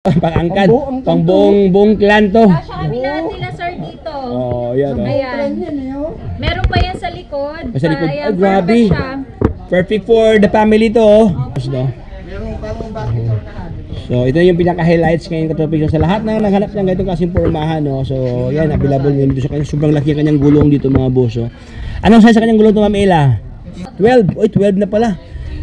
Pang-angkan. Pang buong clan to. Kasya kami lahat nila sir dito. Oh, yan oh. Ayan. Meron pa yan sa likod. Sa likod. Ayan, Ay, grabe. perfect siya. Perfect for the family to oh. So, ito yung pinaka-highlights ngayon katropik sa lahat na naghanap ng ganitong kasing pormahan no. So, yan available ngayon dito sa kanya. Sobrang laki kanyang gulong dito mga boss oh. Anong size sa kanyang gulong to, Ma'am Ella? 12. Oy, 12 na pala.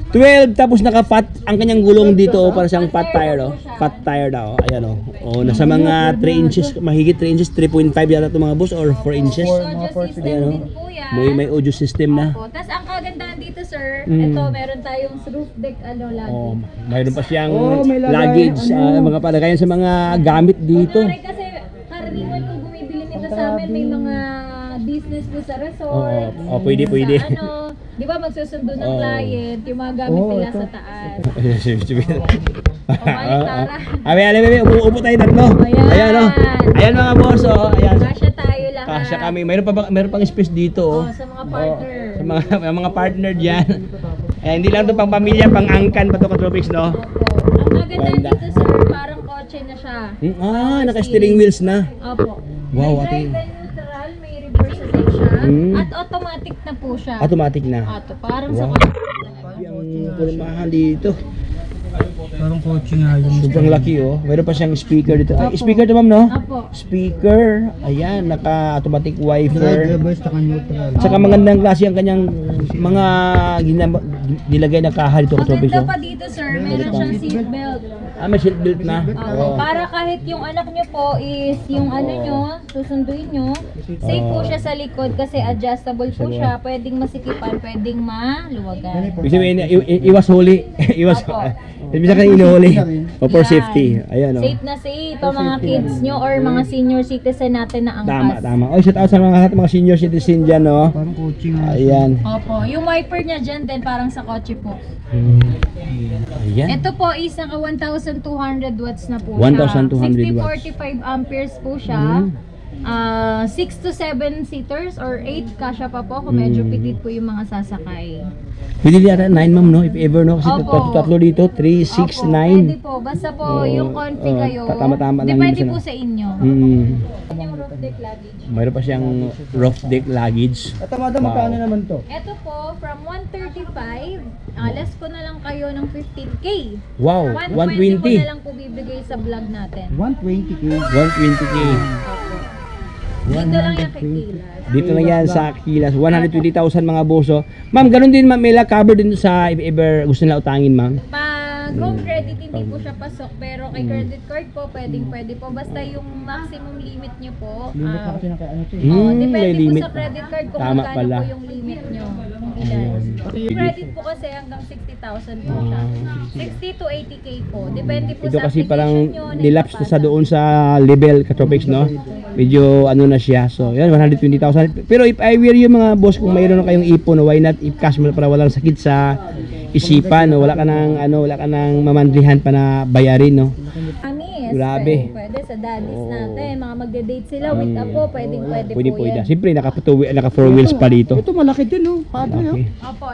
12 tapos naka-fat ang kanyang gulong dito oh, para siyang fat tire oh. Fat tire daw. Ayan oh. Oh, nasa mga 3 inches, mahigit 3 inches, 3.5 yata 'to mga boss or 4 inches. Audio system Ayan, oh. din po yan. May audio system na. Tapos ang kagandahan dito sir, ito meron tayong roof deck luggage. Oh, mayroon pa siyang luggage, mga palagayan sa mga gamit dito. Kunwari kasi karaniwan kung bumibili nito sa amin may mga business po sa resort. Oh, pwede. Sa ano, di ba magsusundo ng client, yung mga gamit nila sa taas. Abi, upo tayo tatlo. Ayan oh. Ayan mga boss oh. Ayan. Kasya tayo lahat. Kasya kami. Mayroon pang space dito oh. Sa mga partner. Sa mga partner diyan. Eh, hindi lang 'to pang pamilya, pang angkan pa to katropics no. Opo. Ang maganda dito sir, parang kotse na siya. Naka-steering wheels na. Opo. Wow, May drive and neutral, may reverse station, at automatic na po siya. Automatic na. Parang sa kotse. Yung pormahan dito. Parang kotse nga yun. Sobrang laki oh. Mayroon pa siyang speaker dito. Ay, speaker to ma'am no? Opo. Speaker. Ayan, naka-automatic wiper. Reverse tsaka neutral. Saka magandang klase ang kanyang mga nilagay na kaha dito katropics Maganda oh. pa dito sir, meron siyang seatbelt. May seatbelt na. Para kahit yung anak nyo po is yung ano nyo, susunduin nyo, safe po siya sa likod kasi adjustable po siya. Pwedeng masikipan, pwedeng maluwagan. Ibig sabihin, iwas huli. Iwas. Ibig sabihin, inuhuli. For safety. Ayan oh. Safe na safe ang mga kids nyo or mga senior citizen natin na angkas. Tama. Oy, shout out sa mga senior citizen dyan no. Parang kotse nga. Ayan. Opo, yung wiper niya dyan din parang sa kotse po. Ayan. Ito po is naka 1,200 watts na po siya. 1,200 watts. 60-45 amperes po siya. 6 to 7 seaters or 8 kasya pa po kung medyo pitit po yung mga sasakay. Pwede yata 9 ma'am no, if ever no, kasi Opo. tatlo dito, 3, 6, Opo, 9. pwede po. Basta po yung comfy kayo. Tama-tama lang Depende yun po sa inyo. Yung roof deck luggage. Mayroon pa siyang roof deck luggage. At tamada magkano naman to? Ito po, from 135, less ko na lang kayo ng 15K. Wow, 120 ko 120. na lang po bibigay sa vlog natin. 120k. 120k. Dito lang yung kay Kilas. Dito lang yan sa Kilas, 120,000 mga boso. Ma'am, ganun din ma'am, may cover din sa if ever gusto nila utangin ma'am. Pag home credit, hindi po siya pasok. Pero kay credit card po, pwede po. Basta yung maximum limit nyo po. Limit na kasi na kaya ano to. Depende may po limit. sa credit card kung Tama magkano pala. po yung limit nyo. Yung credit po kasi hanggang 60,000 po siya. 60 to 80K po. Depende po Ito sa kasi parang application nyo. nilapse na sa doon sa level katropics no. Medyo ano na siya. So, yan 120,000. Pero if I were you mga boss, kung mayroon na kayong ipon, why not if cash mo para walang sakit sa isipan, no? Wala ka nang mamandrihan pa na bayarin, no. Anis. Grabe. Pwede sa daddies natin. Mga magde-date sila with apo, pwede po Pwede yan. Siyempre naka 4 wheels pa dito. Ito malaki din oh. Padre oh. Okay. Opo,